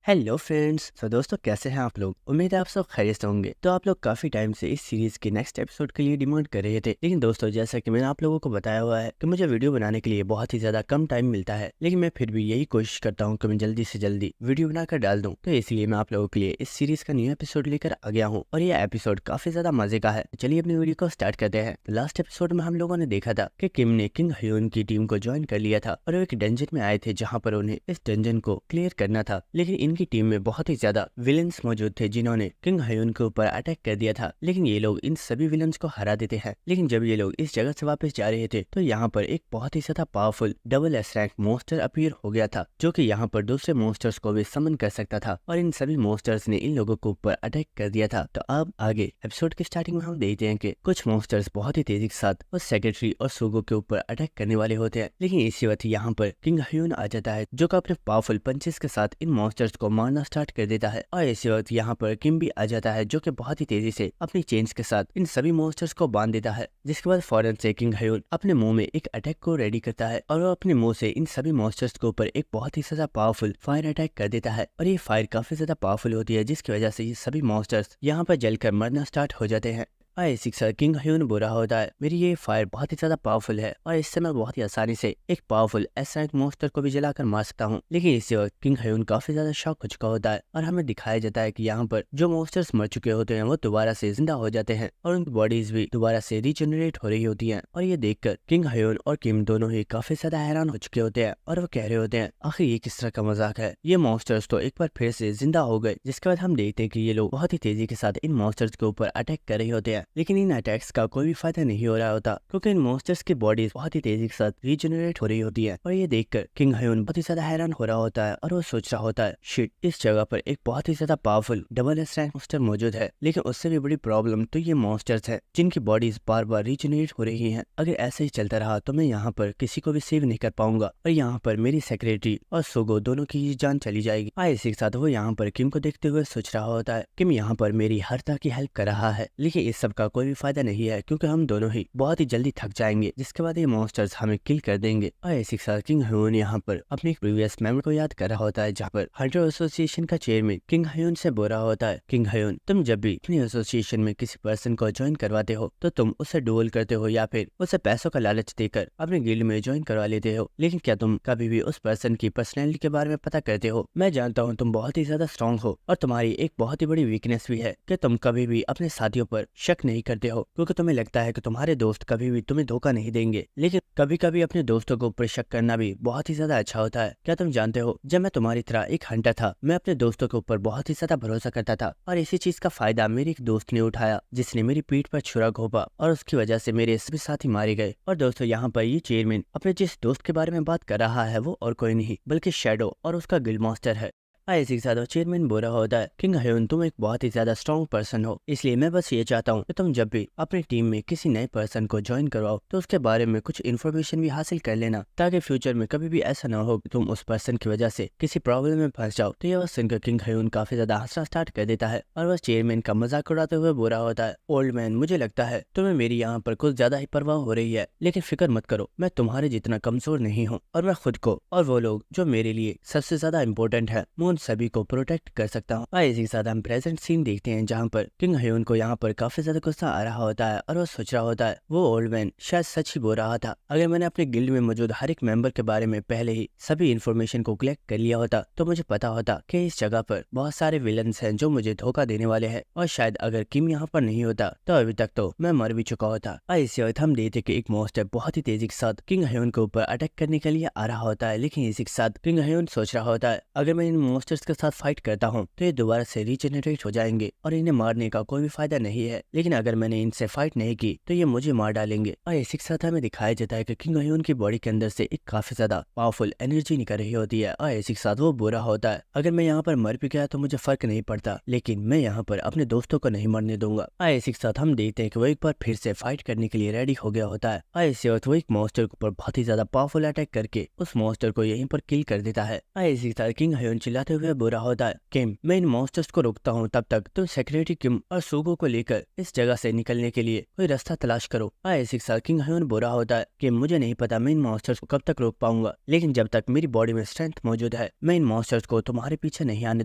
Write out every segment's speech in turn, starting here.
Hello friends. तो दोस्तों कैसे हैं आप लोग। उम्मीद है आप सब खैरियत से होंगे। तो आप लोग काफी टाइम से इस सीरीज के नेक्स्ट एपिसोड के लिए डिमांड कर रहे थे, लेकिन दोस्तों जैसा कि मैंने आप लोगों को बताया हुआ है कि मुझे वीडियो बनाने के लिए बहुत ही ज्यादा कम टाइम मिलता है, लेकिन मैं फिर भी यही कोशिश करता हूँ कि मैं जल्दी से जल्दी वीडियो बनाकर डाल दूँ। तो इसलिए मैं आप लोगों के लिए इस सीरीज का न्यू एपिसोड लेकर आ गया हूँ और ये एपिसोड काफी ज्यादा मजे का है। चलिए अपनी वीडियो को स्टार्ट करते हैं। लास्ट एपिसोड में हम लोगों ने देखा था कि किम ने किंग ह्यून की टीम को ज्वाइन कर लिया था और वो एक डंजन में आए थे जहाँ पर उन्हें इस डंजन को क्लियर करना था, लेकिन इनकी टीम में बहुत ज्यादा विलेंस मौजूद थे जिन्होंने किंग ह्यून के ऊपर अटैक कर दिया था। लेकिन ये लोग इन सभी विलेंस को हरा देते हैं। लेकिन जब ये लोग इस जगह से वापस जा रहे थे तो यहाँ पर एक बहुत ही ज्यादा powerful double S rank monster appear हो गया था, जो कि यहाँ पर दूसरे मॉन्स्टर्स को भी समन कर सकता था और इन सभी मॉन्स्टर्स ने इन लोगों के ऊपर अटैक कर दिया था। तो अब आगे एपिसोड की स्टार्टिंग में हम देखते हैं कि कुछ मॉन्स्टर्स बहुत ही तेजी के साथ उस सेक्रेटरी और सुगो के ऊपर अटैक करने वाले होते हैं, लेकिन इसी वक्त यहाँ पर किंग ह्यून आ जाता है जो कि अपने पावरफुल पंचेस के साथ इन मॉन्स्टर्स को मारना स्टार्ट कर देता है। और इसी वक्त यहाँ पर किम भी आ जाता है जो कि बहुत ही तेजी से अपनी चेन्स के साथ इन सभी मॉन्स्टर्स को बांध देता है, जिसके बाद फौरन से किंग ह्यून अपने मुंह में एक अटैक को रेडी करता है और वो अपने मुंह से इन सभी मॉन्स्टर्स के ऊपर एक बहुत ही ज्यादा पावरफुल फायर अटैक कर देता है। और ये फायर काफी ज्यादा पावरफुल होती है जिसकी वजह से ये सभी मॉन्स्टर्स यहाँ पर जलकर मरना स्टार्ट हो जाते हैं। सिक्सर किंग ह्यून बुरा होता है, मेरी ये फायर बहुत ही ज्यादा पावरफुल है और इससे मैं बहुत ही आसानी से एक पावरफुल एस रैंक मॉन्स्टर को भी जलाकर मार सकता हूँ। लेकिन इसी वक्त किंग ह्यून काफी ज्यादा शॉक हो चुका होता है और हमें दिखाया जाता है कि यहाँ पर जो मॉन्स्टर्स मर चुके होते हैं वो दोबारा से जिंदा हो जाते हैं और उनकी बॉडीज भी दोबारा से रीजनरेट हो रही होती है। और ये देखकर किंग ह्यून और किम दोनों ही काफी ज्यादा हैरान हो चुके होते हैं और वो कह रहे होते हैं आखिर ये किस तरह का मजाक है, ये मॉन्स्टर्स तो एक बार फिर से जिंदा हो गए। जिसके बाद हम देखते हैं कि ये लोग बहुत ही तेजी के साथ इन मॉन्स्टर्स के ऊपर अटैक कर रहे होते हैं, लेकिन इन अटैक का कोई भी फायदा नहीं हो रहा होता क्योंकि इन मॉन्स्टर्स की बॉडीज बहुत ही तेजी के साथ रीजनरेट हो रही होती है। और ये देखकर किंग ह्यून बहुत ही ज्यादा हैरान हो रहा होता है और वो सोच रहा होता है शिट, इस जगह पर एक बहुत ही ज्यादा powerful double S rank monster मौजूद है, लेकिन उससे भी बड़ी प्रॉब्लम तो ये मॉन्स्टर्स है जिनकी बॉडीज बार बार रीजनरेट हो रही है। अगर ऐसे ही चलता रहा तो मैं यहाँ पर किसी को भी सेव नहीं कर पाऊंगा और यहाँ पर मेरी सेक्रेटरी और सुगो दोनों की जान चली जाएगी। इसी के साथ वो यहाँ पर किम को देखते हुए सोच रहा होता है किम यहाँ पर मेरी हर तरह की हेल्प कर रहा है, लेकिन इस सब का कोई भी फायदा नहीं है क्योंकि हम दोनों ही बहुत ही जल्दी थक जाएंगे, जिसके बाद ये मॉन्स्टर्स हमें किल कर देंगे। और इसी के साथ किंग ह्यून यहाँ पर अपने प्रीवियस मेमोरी को याद कर रहा होता है जहाँ पर हंटर एसोसिएशन का चेयरमैन किंग ह्यून से बोल रहा होता है किंग ह्यून, तुम जब भी अपनी एसोसिएशन में किसी पर्सन को ज्वाइन करवाते हो तो तुम उससे डुएल करते हो या फिर उसे पैसों का लालच देकर अपने गिल्ड में ज्वाइन करवा लेते हो, लेकिन क्या तुम कभी भी उस पर्सन की पर्सनैलिटी के बारे में पता करते हो? मैं जानता हूँ तुम बहुत ही ज्यादा स्ट्रॉन्ग हो और तुम्हारी एक बहुत ही बड़ी वीकनेस भी है कि तुम कभी भी अपने साथियों पर शक नहीं करते हो क्योंकि तुम्हें लगता है कि तुम्हारे दोस्त कभी भी तुम्हें धोखा नहीं देंगे, लेकिन कभी कभी अपने दोस्तों के ऊपर शक करना भी बहुत ही ज्यादा अच्छा होता है। क्या तुम जानते हो जब मैं तुम्हारी तरह एक हंटर था मैं अपने दोस्तों के ऊपर बहुत ही ज्यादा भरोसा करता था और इसी चीज का फायदा मेरे एक दोस्त ने उठाया जिसने मेरी पीठ पर छुरा घोंपा और उसकी वजह से मेरे सभी साथी मारे गए। और दोस्तों यहाँ पर ये चेयरमैन अपने जिस दोस्त के बारे में बात कर रहा है वो और कोई नहीं बल्कि शैडो और उसका गिल्ड मास्टर है। इसी के साथ चेयरमैन बोल रहा होता है किंग ह्यून, तुम एक बहुत ही ज्यादा स्ट्रॉन्ग पर्सन हो, इसलिए मैं बस ये चाहता हूँ कि तुम जब भी अपनी टीम में किसी नए पर्सन को ज्वाइन करवाओ तो उसके बारे में कुछ इन्फॉर्मेशन भी हासिल कर लेना ताकि फ्यूचर में कभी भी ऐसा ना हो कि तुम उस पर्सन की वजह से किसी प्रॉब्लम में फंस जाओ। तो यह सुनकर किंग ह्यून काफी ज्यादा हंसना स्टार्ट कर देता है और वह चेयरमैन का मजाक उड़ाते हुए बोल रहा होता है ओल्ड मैन, मुझे लगता है तुम्हें मेरी यहाँ पर कुछ ज्यादा ही परवाह हो रही है, लेकिन फिक्र मत करो, मैं तुम्हारे जितना कमजोर नहीं हूँ और मैं खुद को और वो लोग जो मेरे लिए सबसे ज्यादा इम्पोर्टेंट है मैं उन सभी को प्रोटेक्ट कर सकता हूँ। इसी के साथ हम प्रेजेंट सीन देखते हैं जहाँ पर किंग ह्यून को यहाँ पर काफी ज्यादा गुस्सा आ रहा होता है और वो सोच रहा होता है वो ओल्ड मैन शायद सच ही बोल रहा था। अगर मैंने अपने गिल्ड में मौजूद हर एक मेंबर के बारे में पहले ही सभी इन्फॉर्मेशन को कलेक्ट कर लिया होता तो मुझे पता होता कि इस जगह पर बहुत सारे विलन्स हैं जो मुझे धोखा देने वाले हैं और शायद अगर किम यहाँ पर नहीं होता तो अभी तक तो मैं मर भी चुका होता। इसी वक्त हम देखते कि एक मॉन्स्टर बहुत ही तेजी के साथ किंग ह्यून के ऊपर अटैक करने के लिए आ रहा होता है, लेकिन इसी के साथ किंग ह्यून सोच रहा होता है अगर मैं इन मॉन्स्टर्स के साथ फाइट करता हूँ तो ये दोबारा से रीजनरेट हो जाएंगे और इन्हें मारने का कोई भी फायदा नहीं है, लेकिन अगर मैंने इनसे फाइट नहीं की तो ये मुझे मार डालेंगे। और इसी के साथ हमें दिखाया जाता है कि किंग ह्यून की बॉडी के अंदर से एक काफी ज्यादा पावरफुल एनर्जी निकल रही होती है और इसी के साथ वो बुरा होता है अगर मैं यहाँ पर मर भी गया तो मुझे फर्क नहीं पड़ता, लेकिन मैं यहाँ पर अपने दोस्तों को नहीं मरने दूंगा। इसी के साथ हम देखते हैं कि वो एक बार फिर से फाइट करने के लिए रेडी हो गया होता है। इसी वक्त वो एक मॉन्स्टर के ऊपर बहुत ही ज्यादा पावरफुल अटैक करके उस मॉन्स्टर को यहीं पर किल कर देता है। इसी के साथ किंग ह्यून चिल्लाते चिल्लाते हुए बोल रहा होता है, किम मैं इन मॉन्स्टर्स को रोकता हूँ, तब तक तुम सेक्रेटरी किम और सुगो को लेकर इस जगह से निकलने के लिए कोई रास्ता तलाश करो। इसी के साथ किंग ह्यून बोल रहा होता है कि मुझे नहीं पता मैं इन मॉन्स्टर्स को कब तक रोक पाऊंगा, लेकिन जब तक मेरी बॉडी में स्ट्रेंथ मौजूद है मैं इन मॉन्स्टर्स को तुम्हारे पीछे नहीं आने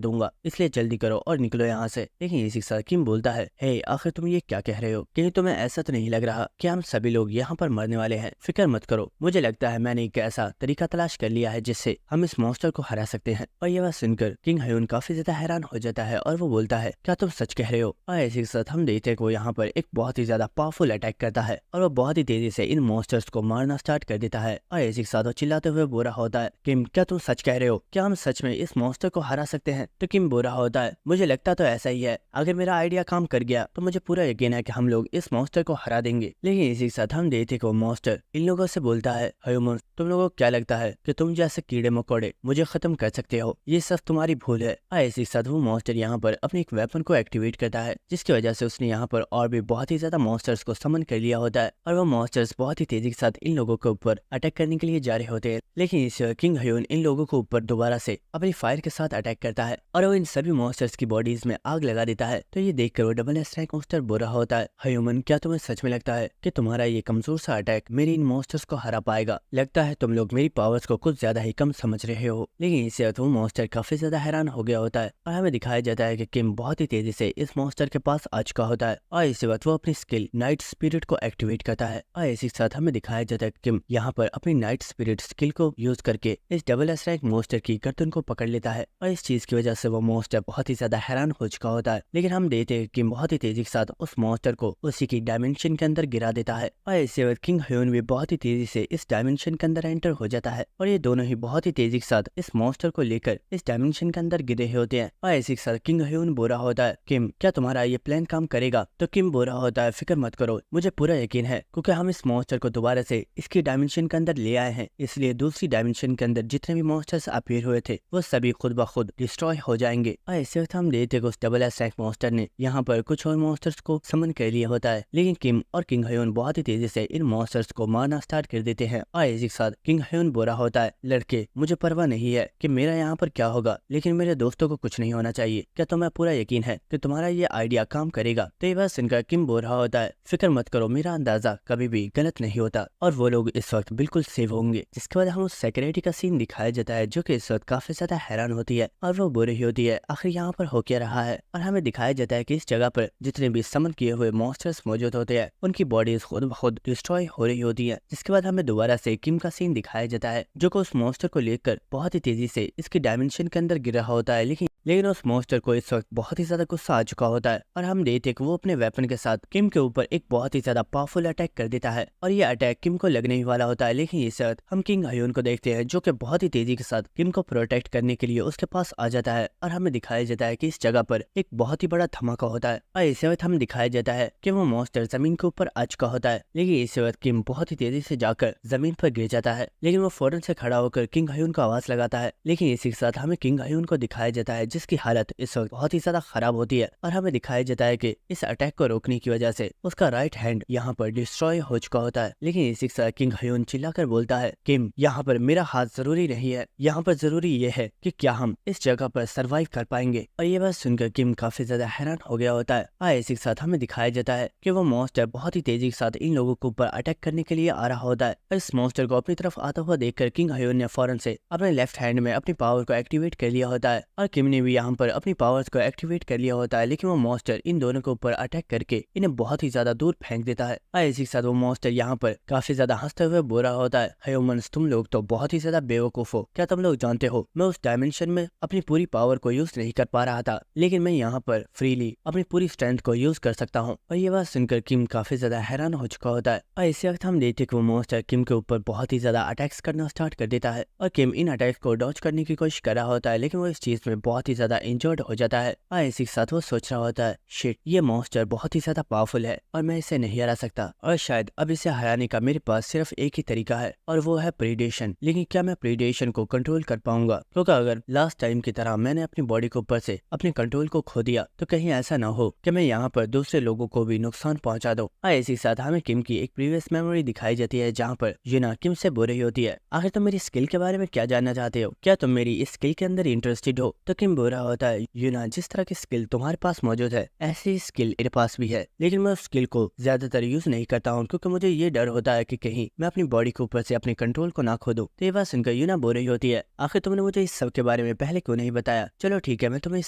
दूंगा, इसलिए जल्दी करो और निकलो यहाँ से। लेकिन इसी के साथ किम बोलता है, हे आखिर तुम ये क्या कह रहे हो? कहीं तुम्हें ऐसा तो नहीं लग रहा कि हम सभी लोग यहाँ पर मरने वाले हैं? फिक्र मत करो, मुझे लगता है मैंने एक ऐसा तरीका तलाश कर लिया है जिससे हम इस मॉन्स्टर को हरा सकते हैं। और ये बात सुनकर किंग ह्यून काफी ज्यादा हैरान हो जाता है और वो बोलता है, क्या तुम सच कह रहे हो? और इसी के साथ हम देखते हैं कि वो यहाँ पर एक बहुत ही ज्यादा पावरफुल अटैक करता है और वो बहुत ही तेजी से इन मॉन्स्टर्स को मारना स्टार्ट कर देता है। और इसी के साथ वो चिल्लाते हुए बोल रहा होता है, किम क्या तुम सच कह रहे हो? क्या हम सच में इस मॉन्स्टर को हरा सकते हैं? तो किम बोल रहा होता है, मुझे लगता तो ऐसा ही है, अगर मेरा आइडिया काम कर गया तो मुझे पूरा यकीन है कि हम लोग इस मॉन्स्टर को हरा देंगे। लेकिन इसी के साथ हम देखते कि वो मॉन्स्टर इन लोगों से बोलता है, ह्यूमंस तुम लोगों को क्या लगता है कि तुम जैसे कीड़े मकोड़े मुझे खत्म कर सकते हो? ये सब तुम्हारी भूल है। इसी के साथ वो मॉन्स्टर यहाँ पर अपने एक वेपन को एक्टिवेट करता है, जिसकी वजह से उसने यहाँ पर और भी बहुत ही ज्यादा मॉन्स्टर्स को समन कर लिया होता है और वो मॉन्स्टर्स बहुत ही तेजी के साथ इन लोगों के ऊपर अटैक करने के लिए जा रहे होते हैं। लेकिन इस किंग ह्यून इन लोगों को ऊपर दोबारा से अपनी फायर के साथ अटैक करता है और वो इन सभी मॉन्स्टर्स की बॉडीज में आग लगा देता है। तो ये देखकर वो डबल एस रैंक मॉन्स्टर बोल रहा होता है, ह्यूमन क्या तुम्हें सच में लगता है कि तुम्हारा ये कमजोर सा अटैक मेरे इन मॉन्स्टर्स को हरा पाएगा? लगता है तुम लोग मेरी पावर्स को कुछ ज्यादा ही कम समझ रहे हो। लेकिन इससे वो मॉन्स्टर काफी ज्यादा हैरान हो गया होता है और हमें दिखाया जाता है कि किम बहुत ही तेजी से इस मॉन्स्टर के पास आ चुका होता है और इसी वक्त वो अपनी स्किल नाइट स्पिरिट को एक्टिवेट करता है। और इसी के साथ हमें दिखाया जाता है कि किम यहाँ पर अपनी नाइट स्पिरिट स्किल को यूज करके इस डबल एस रैंक मॉन्स्टर की गर्दन को पकड़ लेता है और इस चीज की वजह से वो मॉन्स्टर बहुत ही ज्यादा हैरान हो चुका होता है। लेकिन हम देखते हैं कि बहुत ही तेजी के साथ उस मॉन्स्टर को उसी की डायमेंशन के अंदर गिरा देता है और इसी वक्त किंग ह्यून भी बहुत ही तेजी से इस डायमेंशन के अंदर एंटर हो जाता है और ये दोनों ही बहुत ही तेजी के साथ इस मॉन्स्टर को लेकर इस डायमेंशन के अंदर गिरे होते हैं। और इसी के साथ किंग ह्यून बोल रहा होता है, किम क्या तुम्हारा ये प्लान काम करेगा? तो किम बोल रहा होता है, फिक्र मत करो, मुझे पूरा यकीन है, क्योंकि हम इस मॉन्स्टर को दोबारा से इसकी डायमेंशन के अंदर ले आए हैं, इसलिए दूसरी डायमेंशन के अंदर जितने भी मॉन्स्टर्स अपीयर हुए थे वो सभी खुद ब खुद डिस्ट्रॉय हो जाएंगे। और इसी वक्त हम देखते उस डबल एस रैंक मॉन्स्टर ने यहाँ पर कुछ और मॉन्स्टर्स को समन कर लिया होता है। लेकिन किम और किंग ह्यून बहुत ही तेजी से इन मॉन्स्टर्स को मारना स्टार्ट कर देते हैं। और इसी के साथ किंग ह्यून बोल रहा होता है, लड़के मुझे परवाह नहीं है कि मेरा यहाँ पर क्या होगा, लेकिन मेरे दोस्तों को कुछ नहीं होना चाहिए। क्या तुम्हें पूरा यकीन है कि तुम्हारा ये आइडिया काम करेगा? तो ये बात सुनकर किम बोल रहा होता है, फिक्र मत करो, मेरा अंदाजा कभी भी गलत नहीं होता और वो लोग इस वक्त बिल्कुल सेफ होंगे। जिसके बाद हम उस सेक्रेटरी का सीन दिखाया जाता है जो कि इस वक्त काफी ज्यादा हैरान होती है और वो बोल रही होती है, आखिर यहाँ पर हो क्या रहा है? और हमें दिखाया जाता है कि इस जगह पर जितने भी समन किए हुए मॉन्स्टर्स मौजूद होते हैं उनकी बॉडीज खुद ब खुद डिस्ट्रॉय हो रही होती है। जिसके बाद हमें दोबारा से किम का सीन दिखाया जाता है जो कि उस मॉन्स्टर को लेकर बहुत ही तेजी से इसकी डायमेंशन के अंदर गिर रहा होता है। लेकिन उस मॉन्स्टर को इस वक्त बहुत ही ज्यादा गुस्सा आ चुका होता है और हम देखते कि वो अपने वेपन के साथ किम के ऊपर एक बहुत ही ज्यादा पावरफुल अटैक कर देता है और ये अटैक किम को लगने ही वाला होता है। लेकिन इस वक्त हम किंग ह्यून को देखते हैं जो कि बहुत ही तेजी के साथ किम को प्रोटेक्ट करने के लिए उसके पास आ जाता है और हमें दिखाया जाता है कि इस जगह पर एक बहुत ही बड़ा धमाका होता है और इस वक्त हमें दिखाया जाता है कि वो मॉन्स्टर जमीन के ऊपर आ चुका होता है। लेकिन इस वक्त किम बहुत ही तेजी से जाकर जमीन पर गिर जाता है, लेकिन वो फौरन से खड़ा होकर किंग ह्यून को आवाज लगाता है। लेकिन इसी के साथ हमें किंग ह्यून को दिखाया जाता है जिसकी हालत इस वक्त बहुत ही ज्यादा खराब होती है और हमें दिखाया जाता है कि इस अटैक को रोकने की वजह से उसका राइट हैंड यहाँ पर डिस्ट्रॉय हो चुका होता है। लेकिन इसी के साथ किंग ह्यून चिल्लाकर बोलता है, किम यहाँ पर मेरा हाथ जरूरी नहीं है, यहाँ पर जरूरी ये है कि क्या हम इस जगह पर सर्वाइव कर पाएंगे। और ये बात सुनकर किम काफी ज्यादा हैरान हो गया होता है। इसी के साथ हमें दिखाया जाता है कि वो मॉन्स्टर बहुत ही तेजी के साथ इन लोगों के ऊपर अटैक करने के लिए आ रहा होता है। इस मॉन्स्टर को अपनी तरफ आता हुआ देखकर किंग ह्यून ने फौरन से अपने लेफ्ट हैंड में अपनी पावर को एक्टिवेट कर लिया होता है और किम ने भी यहाँ पर अपनी पावर्स को एक्टिवेट कर लिया होता है। लेकिन वो मॉन्स्टर इन दोनों के ऊपर अटैक करके इन्हें बहुत ही ज्यादा दूर फेंक देता है। इसी के साथ वो मॉन्स्टर यहाँ पर काफी ज्यादा हंसते हुए बोल रहा होता है, ह्यूमंस तुम लोग तो बहुत ही ज्यादा बेवकूफ हो। क्या तुम लोग जानते हो मैं उस डायमेंशन में अपनी पूरी पावर को यूज नहीं कर पा रहा था, लेकिन मैं यहाँ पर फ्रीली अपनी पूरी स्ट्रेंथ को यूज कर सकता हूँ। और ये बात सुनकर किम काफी ज्यादा हैरान हो चुका होता है और इसी वक्त हम देखते कि वो मॉन्स्टर किम के ऊपर बहुत ही ज्यादा अटैक्स करना स्टार्ट कर देता है और किम इन अटैक्स को डॉज करने की कोशिश कर रहा होता है, लेकिन वो इस चीज में बहुत ही ज्यादा इंजर्ड हो जाता है। और इसी के साथ वो सोच रहा होता है, शिट ये मॉन्स्टर बहुत ही ज्यादा पावरफुल है और मैं इसे नहीं हरा सकता और शायद अब इसे हराने का मेरे पास सिर्फ एक ही तरीका है और वो है प्रीडेशन। लेकिन क्या मैं प्रीडेशन को कंट्रोल कर पाऊंगा? क्योंकि अगर लास्ट टाइम की तरह मैंने अपनी बॉडी के ऊपर से अपने कंट्रोल को खो दिया तो कहीं ऐसा ना हो कि मैं यहाँ पर दूसरे लोगों को भी नुकसान पहुंचा दूं। इसी के साथ हमें किम की एक प्रीवियस मेमोरी दिखाई जाती है जहाँ पर यूना किम से बोल रही होती है, आखिर तुम मेरी स्किल के बारे में क्या जानना चाहते हो? क्या तुम मेरी इस स्किल के अंदर अंदर इंटरेस्टेड हो। तो किम बोल रहा होता है, यूना जिस तरह की स्किल तुम्हारे पास मौजूद है ऐसी ही स्किल मेरे पास भी है, लेकिन मैं उस स्किल को ज्यादातर यूज नहीं करता हूँ क्योंकि मुझे ये डर होता है कि कहीं मैं अपनी बॉडी के ऊपर से अपने कंट्रोल को ना खो दूं। तो ये बात सुनकर यूना बोल रही होती है, आखिर तुमने मुझे इस सब के बारे में पहले क्यों नहीं बताया? चलो ठीक है, मैं तुम्हें इस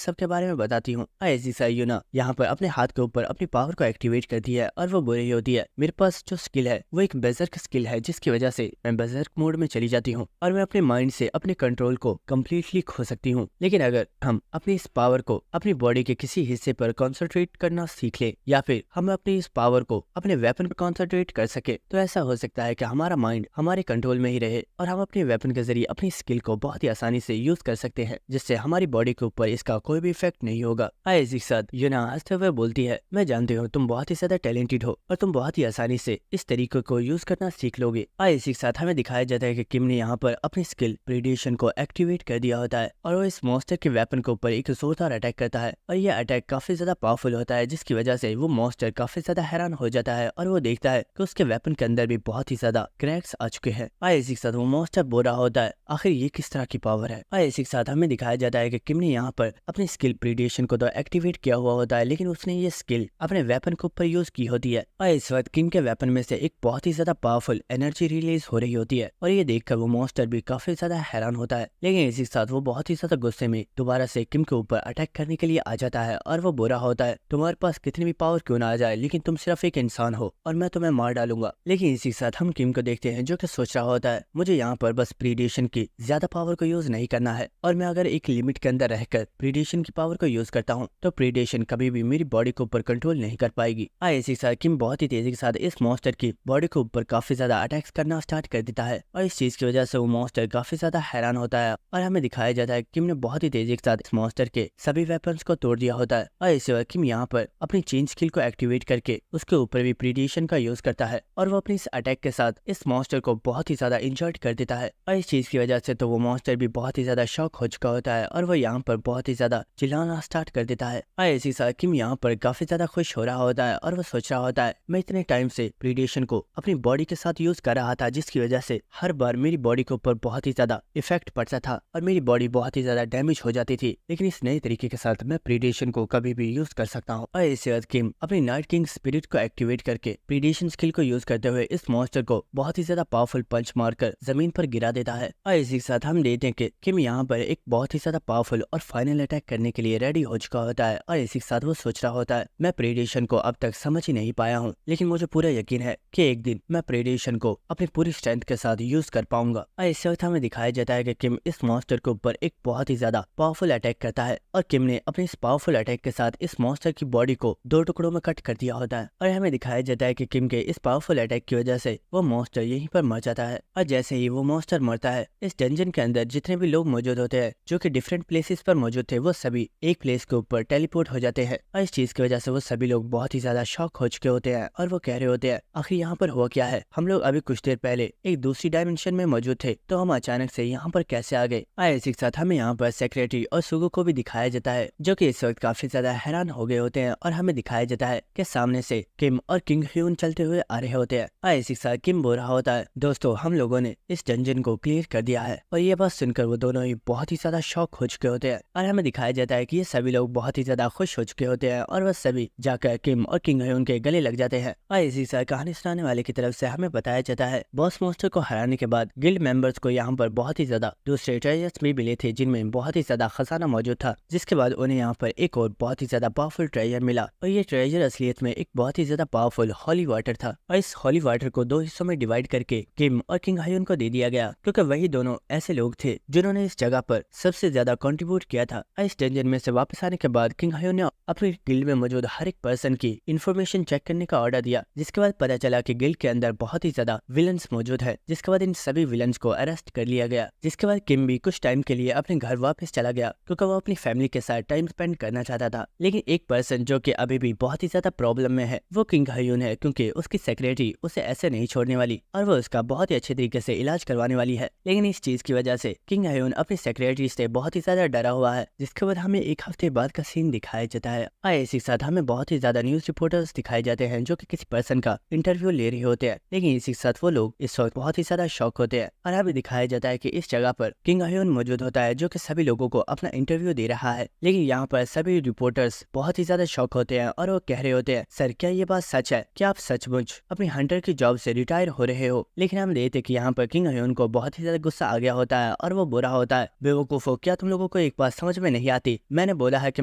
सब के बारे में बताती हूँ। ऐसी सा यूना यहाँ पर अपने हाथ के ऊपर अपनी पावर को एक्टिवेट करती है और वो बोल रही होती है, मेरे पास जो स्किल है वो एक बेजर्क स्किल है, जिसकी वजह से मैं बेजर्क मोड में चली जाती हूँ और मैं अपने माइंड से अपने कंट्रोल को कम्प्लीटली खो सकती हूँ। लेकिन अगर हम अपनी इस पावर को अपनी बॉडी के किसी हिस्से पर कॉन्सेंट्रेट करना सीख ले या फिर हम अपनी इस पावर को अपने वेपन पर कॉन्सेंट्रेट कर सके, तो ऐसा हो सकता है कि हमारा माइंड हमारे कंट्रोल में ही रहे और हम अपने वेपन के जरिए अपनी स्किल को बहुत ही आसानी से यूज कर सकते हैं, जिससे हमारी बॉडी के ऊपर इसका कोई भी इफेक्ट नहीं होगा। इसी के साथ यूना हंसते हुए बोलती है, मैं जानती हूँ तुम बहुत ही ज्यादा टैलेंटेड हो और तुम बहुत ही आसानी से इस तरीके को यूज करना सीख लोगे। इसी के साथ हमें दिखाया जाता है कि किम ने यहाँ पर अपनी स्किल प्रीडेशन को एक्टिवेट कर दिया होता है और वो इस मॉन्स्टर के वेपन के ऊपर एक जोरदार अटैक करता है और यह अटैक काफी ज्यादा पावरफुल होता है, जिसकी वजह से वो मॉन्स्टर काफी ज्यादा हैरान हो जाता है और वो देखता है कि उसके वेपन के अंदर भी बहुत ही ज्यादा क्रैक्स आ चुके हैं। इसी के साथ वो मॉन्स्टर बोल रहा होता है, आखिर ये किस तरह की पावर है। इसी के साथ हमें दिखाया जाता है कि किम ने यहाँ पर अपनी स्किल प्रीडेशन को तो एक्टिवेट किया हुआ होता है, लेकिन उसने ये स्किल अपने वेपन के ऊपर यूज की होती है और इस वक्त किम के वेपन में से एक बहुत ही ज्यादा पावरफुल एनर्जी रिलीज हो रही होती है और ये देखकर वो मॉन्स्टर भी काफी ज्यादा हैरान होता है। लेकिन इसी के साथ वो बहुत ही ज्यादा गुस्से में दोबारा से किम के ऊपर अटैक करने के लिए आ जाता है और वो बोल रहा होता है, तुम्हारे पास कितनी भी पावर क्यों ना आ जाए, लेकिन तुम सिर्फ एक इंसान हो और मैं तुम्हें मार डालूंगा। लेकिन इसी के साथ हम किम को देखते हैं जो कि सोच रहा होता है, मुझे यहाँ पर बस प्रीडेशन की ज्यादा पावर को यूज नहीं करना है और मैं अगर एक लिमिट के अंदर रहकर प्रीडेशन की पावर को यूज करता हूँ तो प्रीडेशन कभी भी मेरी बॉडी के ऊपर कंट्रोल नहीं कर पाएगी। इसी के साथ किम बहुत ही तेजी के साथ इस मॉन्स्टर की बॉडी के ऊपर काफी ज्यादा अटैक्स करना स्टार्ट कर देता है और इस चीज की वजह से वो मॉन्स्टर काफी ज्यादा हैरान होता है और हमें दिखाया जाता है किम ने बहुत ही तेजी के साथ इस मॉन्स्टर के सभी वेपन्स को तोड़ दिया होता है और इसी वक्त किम यहाँ पर अपनी चेन स्किल को एक्टिवेट करके उसके ऊपर भी प्रीडेशन का यूज करता है और वो अपनी इस अटैक के साथ इस मॉन्स्टर को बहुत ही ज्यादा इंजर्ड कर देता है और इस चीज की वजह से तो वो मॉन्स्टर भी बहुत ही ज्यादा शॉक हो चुका होता है और वो यहाँ पर बहुत ही ज्यादा चिल्लाना स्टार्ट कर देता है और इसी साथ किम यहाँ पर काफी ज्यादा खुश हो रहा होता है और वो सोच रहा होता है, मैं इतने टाइम से प्रीडेशन को अपनी बॉडी के साथ यूज कर रहा था, जिसकी वजह से हर बार मेरी बॉडी के ऊपर बहुत ही ज्यादा इफेक्ट पड़ता था और मेरी बॉडी बहुत ही ज्यादा डैमेज हो जाती थी, लेकिन इस नए तरीके के साथ मैं प्रीडेशन को कभी भी यूज कर सकता हूँ। और इसके बाद किम अपनी नाइट किंग स्पिरिट को एक्टिवेट करके प्रीडेशन स्किल को यूज करते हुए इस मॉन्स्टर को बहुत ही ज्यादा पावरफुल पंच मारकर जमीन पर गिरा देता है और इसी के साथ हम देखते हैं कि किम यहाँ पर एक बहुत ही ज्यादा पावरफुल और फाइनल अटैक करने के लिए रेडी हो चुका होता है और इसी के साथ वो सोच रहा होता है, मैं प्रीडेशन को अब तक समझ ही नहीं पाया हूँ, लेकिन मुझे पूरा यकीन है कि एक दिन मैं प्रीडेशन को अपनी पूरी स्ट्रेंथ के साथ यूज कर पाऊंगा। और इस वक्त हमें दिखाया जाता है कि किम इस मॉन्स्टर के ऊपर एक बहुत ही ज्यादा पावरफुल अटैक करता है और किम ने अपने इस पावरफुल अटैक के साथ इस मॉन्स्टर की बॉडी को 2 टुकड़ों में कट कर दिया होता है और हमें दिखाया जाता है कि किम के इस पावरफुल अटैक की वजह से वो मॉन्स्टर यहीं पर मर जाता है और जैसे ही वो मॉन्स्टर मरता है, इस डंजन के अंदर जितने भी लोग मौजूद होते हैं जो कि डिफरेंट प्लेसेस पर मौजूद थे, वो सभी एक प्लेस के ऊपर टेलीपोर्ट हो जाते हैं और इस चीज की वजह से वो सभी लोग बहुत ही ज्यादा शॉक हो चुके होते हैं और वो कह रहे होते हैं, आखिर यहाँ पर हुआ क्या है, हम लोग अभी कुछ देर पहले एक दूसरी डायमेंशन में मौजूद थे तो हम अचानक से यहाँ पर कैसे आ गए। इसी के साथ हमें यहाँ पर सेक्रेटरी और सुगो को भी दिखाया जाता है जो कि इस वक्त काफी ज्यादा हैरान हो गए होते हैं और हमें दिखाया जाता है कि सामने से किम और किंग ह्यून चलते हुए आ रहे होते हैं। इसी के साथ किम बोल रहा होता है, दोस्तों हम लोगों ने इस डंजन को क्लियर कर दिया है और ये बात सुनकर वो दोनों ही बहुत ही ज्यादा शॉक हो चुके होते हैं और हमें दिखाया जाता है कि ये सभी लोग बहुत ही ज्यादा खुश हो चुके होते हैं और वह सभी जाकर किम और किंग ह्यून के गले लग जाते हैं। और इसी से कहानी सुनाने वाले की तरफ से हमें बताया जाता है बॉस मॉन्स्टर को हराने के बाद गिल्ड मेंबर्स को यहाँ पर बहुत ही ज्यादा दूसरे ट्रेजर्स भी मिले थे जिनमें बहुत ही ज्यादा खजाना मौजूद था, जिसके बाद उन्हें यहाँ पर एक और बहुत ही ज्यादा पावरफुल ट्रेजर मिला और ये ट्रेजर असलियत में एक बहुत ही ज्यादा पावरफुल हॉली वाटर था और इस हॉली वाटर को 2 हिस्सों में डिवाइड करके किम और किंग ह्यून को दे दिया गया क्योंकि वही दोनों ऐसे लोग थे जिन्होंने इस जगह पर सबसे ज्यादा कंट्रीब्यूट किया था। इस डंजन में से वापस आने के बाद किंग ह्यून ने अपनी गिल्ड में मौजूद हर एक पर्सन की इन्फॉर्मेशन चेक करने का ऑर्डर दिया, जिसके बाद पता चला कि गिल्ड के अंदर बहुत ही ज्यादा विलन्स मौजूद है, जिसके बाद इन सभी विलन्स को अरेस्ट कर लिया गया। जिसके बाद किम भी कुछ टाइम के लिए अपने घर वापस चला गया क्योंकि वो अपनी फैमिली के साथ टाइम स्पेंड करना चाहता था। लेकिन एक पर्सन जो कि अभी भी बहुत ही ज्यादा प्रॉब्लम में है वो किंग ह्यून है, क्योंकि उसकी सेक्रेटरी उसे ऐसे नहीं छोड़ने वाली और वो उसका बहुत ही अच्छे तरीके से इलाज करवाने वाली है। लेकिन इस चीज की वजह से किंग ह्यून अपनी सेक्रेटरी से बहुत ही ज्यादा डरा हुआ है, जिसके बाद हमें एक हफ्ते बाद का सीन दिखाया जाता है। इसी के साथ हमें बहुत ही ज्यादा न्यूज रिपोर्टर्स दिखाए जाते हैं जो कि किसी पर्सन का इंटरव्यू ले रहे होते हैं, लेकिन इसी के साथ वो लोग इस वक्त बहुत ही ज्यादा शॉक होते हैं और हमें दिखाया जाता है कि इस जगह पर किंग ह्यून मौजूद होता होता है जो कि सभी लोगों को अपना इंटरव्यू दे रहा है। लेकिन यहाँ पर सभी रिपोर्टर्स बहुत ही ज्यादा शॉक होते हैं और वो कह रहे होते हैं, सर क्या ये बात सच है? क्या आप सचमुच अपनी हंटर की जॉब से रिटायर हो रहे हो? लेकिन हम देखते कि यहाँ पर किंग ह्यून को बहुत ही ज्यादा गुस्सा आ गया होता है और वो बुरा होता है। बेवकूफो, क्या तुम लोगों को एक बात समझ में नहीं आती? मैंने बोला है कि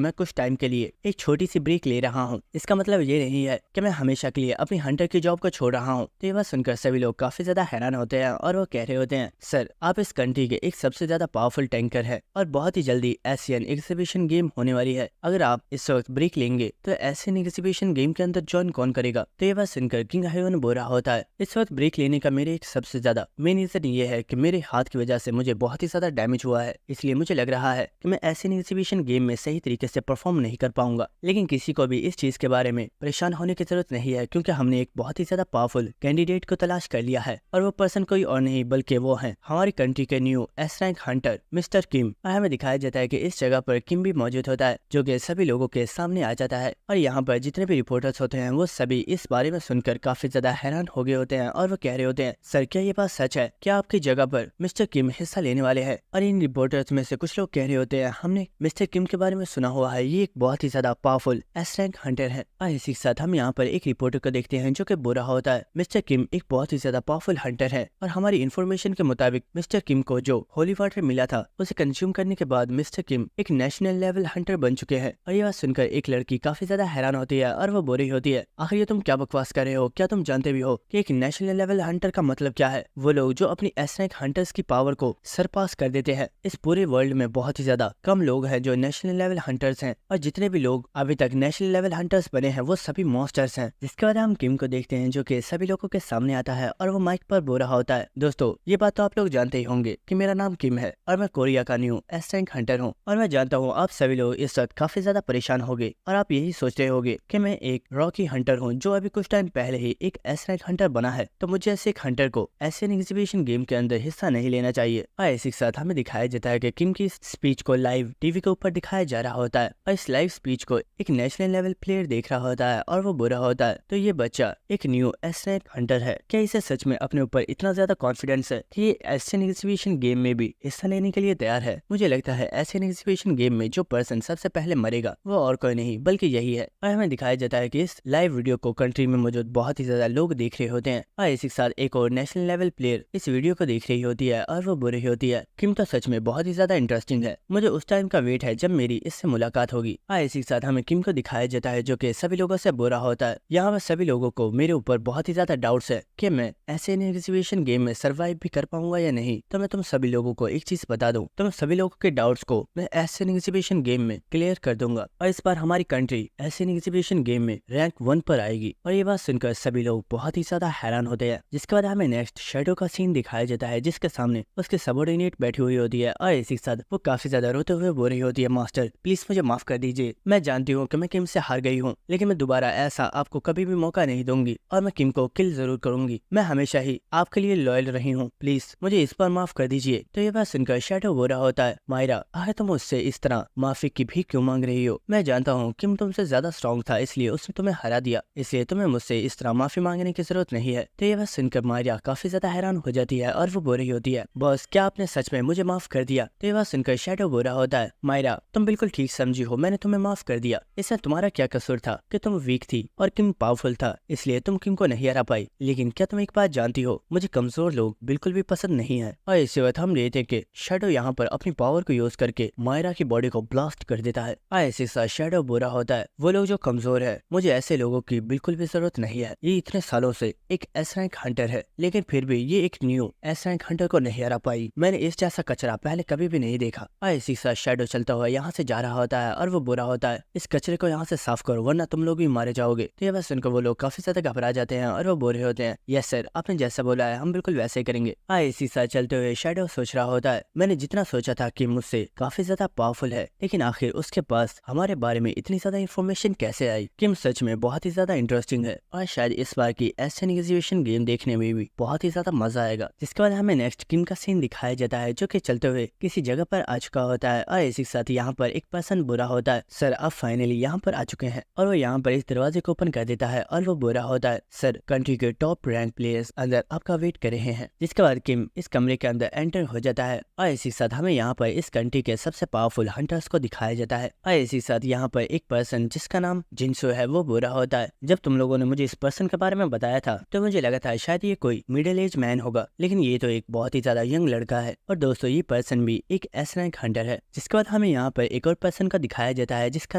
मैं कुछ टाइम के लिए एक छोटी सी ब्रेक ले रहा हूँ, इसका मतलब ये नहीं है कि मैं हमेशा के लिए अपनी हंटर की जॉब को छोड़ रहा हूँ। तो ये बात सुनकर सभी लोग काफी ज्यादा हैरान होते हैं और वो कह रहे होते हैं, सर आप इस कंट्री के एक सबसे ज्यादा पावरफुल टैंकर है और बहुत ही जल्दी एशियन एग्जीबिशन गेम होने वाली है। अगर आप इस वक्त ब्रेक लेंगे तो एशियन एग्जीबिशन गेम के अंदर ज्वाइन कौन करेगा? तो ये बात सुनकर किंग ह्यून बोल रहा होता है, इस वक्त ब्रेक लेने का मेरे एक सबसे ज्यादा मेन रीजन ये है कि मेरे हाथ की वजह से मुझे बहुत ही ज्यादा डैमेज हुआ है, इसलिए मुझे लग रहा है कि मैं एशियन एग्जीबिशन गेम में सही तरीके से परफॉर्म नहीं कर पाऊंगा। लेकिन किसी को भी इस चीज के बारे में परेशान होने की जरूरत नहीं है, क्योंकि हमने एक बहुत ही ज्यादा पावरफुल कैंडिडेट को तलाश कर लिया है और वो पर्सन कोई और नहीं बल्कि वो है हमारी कंट्री के new S rank hunter mister Kim. और हमें दिखाया जाता है कि इस जगह पर किम भी मौजूद होता है जो कि सभी लोगों के सामने आ जाता है। और यहाँ पर जितने भी रिपोर्टर्स होते हैं वो सभी इस बारे में सुनकर काफी ज्यादा हैरान हो गए होते हैं और वो कह रहे होते हैं, सर क्या ये बात सच है? क्या आपकी जगह पर मिस्टर किम हिस्सा लेने वाले हैं? और इन रिपोर्टर्स में से कुछ लोग कह रहे होते हैं, हमने मिस्टर किम के बारे में सुना हुआ है, ये एक बहुत ही ज्यादा पावरफुल एस रैंक हंटर है। और इसी के साथ हम यहाँ पर एक रिपोर्टर को देखते हैं जो कि बोल रहा होता है, मिस्टर किम एक बहुत ही ज्यादा पावरफुल हंटर है और हमारी इन्फॉर्मेशन के मुताबिक मिस्टर किम को जो होली वाटर मिला था उसे कंज्यूम करने के बाद मिस्टर किम एक नेशनल लेवल हंटर बन चुके हैं। और ये बात सुनकर एक लड़की काफी ज्यादा हैरान होती है और वो बोल रही होती है, आखिर ये तुम क्या बकवास कर रहे हो? क्या तुम जानते भी हो कि एक नेशनल लेवल हंटर का मतलब क्या है? वो लोग जो अपनी एस रैंक हंटर्स की पावर को सरपास कर देते हैं। इस पूरे वर्ल्ड में बहुत ही ज्यादा कम लोग हैं जो नेशनल लेवल हंटर्स हैं और जितने भी लोग अभी तक नेशनल लेवल हंटर्स बने हैं वो सभी मॉन्स्टर्स हैं। जिसके बाद हम किम को देखते हैं जो कि सभी लोगों के सामने आता है और वो माइक पर बोल रहा होता है, दोस्तों ये बात तो आप लोग जानते ही होंगे कि मेरा नाम किम है और मैं कोरिया का न्यू एस रैंक हंटर हूँ। और मैं जानता हूँ आप सभी लोग इस वक्त काफी ज्यादा परेशान होंगे और आप यही सोच रहे होंगे कि मैं एक रॉकी हंटर हूँ जो अभी कुछ टाइम पहले ही एक एस रैंक हंटर बना है, तो मुझे ऐसे एक हंटर को एशियन एग्जीबिशन गेम के अंदर हिस्सा नहीं लेना चाहिए। और इसी के साथ हमें दिखाया जाता है कि किम की स्पीच को लाइव टीवी के ऊपर दिखाया जा रहा होता है और इस लाइव स्पीच को एक नेशनल लेवल प्लेयर देख रहा होता है और वो बोल रहा होता है, तो ये बच्चा एक न्यू एस रैंक हंटर है, क्या इसे सच में अपने ऊपर इतना ज्यादा कॉन्फिडेंस है कि ये एशियन एग्जीबिशन गेम में भी हिस्सा लेने के लिए तैयार है? मुझे लगता है एशियन एग्जीबिशन गेम में जो पर्सन सबसे पहले मरेगा वो और कोई नहीं बल्कि यही है। और हमें दिखाया जाता है कि इस लाइव वीडियो को कंट्री में मौजूद बहुत ही ज्यादा लोग देख रहे होते हैं और इसी के साथ एक और नेशनल लेवल प्लेयर इस वीडियो को देख रही होती है और वो बोल रही होती है, किम तो सच में बहुत ही ज्यादा इंटरेस्टिंग है, मुझे उस टाइम का वेट है जब मेरी इससे मुलाकात होगी। और इसी के साथ हमें किम को दिखाया जाता है जो कि सभी लोगों से बोल रहा होता है, यहाँ पर सभी लोगों को मेरे ऊपर बहुत ही ज्यादा डाउट्स है कि मैं एशियन एग्जीबिशन गेम में सर्वाइव भी कर पाऊंगा या नहीं। तो मैं तुम सभी लोगों को एक चीज बता दूं, तुम सभी लोगों के डाउट्स को मैं एशियन एग्जीबिशन गेम में क्लियर कर दूंगा और इस बार हमारी कंट्री एशियन एग्जीबिशन गेम में रैंक 1 पर आएगी। और ये बात सुनकर सभी लोग बहुत ही ज्यादा हैरान होते हैं। जिसके बाद हमें नेक्स्ट शैडो का सीन दिखाया जाता है जिसके सामने उसके सबऑर्डिनेट बैठी हुई होती है और इसी के साथ वो काफी ज्यादा रोते हुए बोल रही होती है, मास्टर प्लीज मुझे माफ कर दीजिए, मैं जानती हूँ कि मैं किम से हार गई हूँ, लेकिन मैं दोबारा ऐसा आपको कभी भी मौका नहीं दूंगी और मैं किम को किल जरूर करूंगी, मैं हमेशा ही आपके लिए लॉयल रही हूँ, प्लीज मुझे इस पर माफ कर दीजिए। तो ये बात सुनकर शैडो बोल रहा होता है, मायरा आखिर तुम उससे इस तरह माफी की भीख क्यों मांग रही हो? मैं जानता हूँ किम तुमसे ज्यादा स्ट्रॉन्ग था इसलिए उसने तुम्हें हरा दिया, इसलिए तुम्हें मुझसे इस तरह माफी मांगने की जरूरत नहीं है। तो ये बात सुनकर मायरा काफी ज्यादा हैरान हो जाती है और वो बोल रही होती है, बॉस क्या आपने सच में मुझे माफ कर दिया? तो ये बात सुनकर शैडो बोल रहा होता है, मायरा तुम बिल्कुल ठीक समझी हो, मैंने तुम्हें माफ कर दिया, इसमें तुम्हारा क्या कसूर था कि तुम वीक थी और किम पावरफुल था इसलिए तुम किम को नहीं हरा पाई। लेकिन क्या तुम एक बात जानती हो, मुझे कमजोर लोग बिल्कुल भी पसंद नहीं है। और इसी वक्त हम देखते कि शैडो यहाँ पर अपनी पावर को यूज करके मायरा की बॉडी को ब्लास्ट कर देता है। ऐसे साथ शैडो बुरा होता है, वो लोग जो कमजोर है मुझे ऐसे लोगों की बिल्कुल भी जरूरत नहीं है, ये इतने सालों से एक एस रैंक हंटर है लेकिन फिर भी ये एक न्यू एस रैंक हंटर को नहीं हरा पाई, मैंने इस जैसा कचरा पहले कभी भी नहीं देखा। इसी साथ शैडो चलता हुआ यहाँ से जा रहा होता है और वो बुरा होता है, इस कचरे को यहाँ से साफ करो वरना तुम लोग भी मारे जाओगे। तो ये बात सुनकर वो लोग काफी ज्यादा घबरा जाते हैं और वो बोल रहे होते हैं, यस सर आपने जैसा बोला है हम बिल्कुल वैसे ही करेंगे। इसी साथ चलते हुए शैडो सोच रहा होता है, मैंने जितना सोचा था कि मुझसे काफी ज्यादा पावरफुल है लेकिन आखिर उसके पास हमारे बारे में इतनी ज्यादा इन्फॉर्मेशन कैसे आई? किम सच में बहुत ही ज्यादा इंटरेस्टिंग है और शायद इस बार की एशियन एग्जीबिशन गेम देखने में भी बहुत ही ज्यादा मजा आएगा। जिसके बाद हमें नेक्स्ट किम का सीन दिखाया जाता है जो कि चलते हुए किसी जगह पर आ चुका होता है और इसी के साथ यहाँ पर एक पर्सन बुरा होता है, सर आप फाइनली यहाँ पर आ चुके हैं। और वो यहाँ पर इस दरवाजे को ओपन कर देता है और वो बुरा होता है, सर कंट्री के टॉप रैंक प्लेयर्स अंदर आपका वेट कर रहे हैं। जिसके बाद किम इस कमरे के अंदर एंटर हो जाता है और इसी साथ हमें यहाँ पर इस कंट्री के सबसे पावरफुल हंटर्स को दिखाया जाता है और इसी के साथ यहाँ पर एक पर्सन जिसका नाम जिनसो है वो बुरा होता है। जब तुम लोगों ने मुझे इस पर्सन के बारे में बताया था तो मुझे लगा था शायद ये कोई मिडिल एज मैन होगा, लेकिन ये तो एक बहुत ही ज्यादा यंग लड़का है। और दोस्तों ये पर्सन भी एक एस रैंक हंटर है। जिसके बाद हमें यहाँ पर एक और पर्सन का दिखाया जाता है जिसका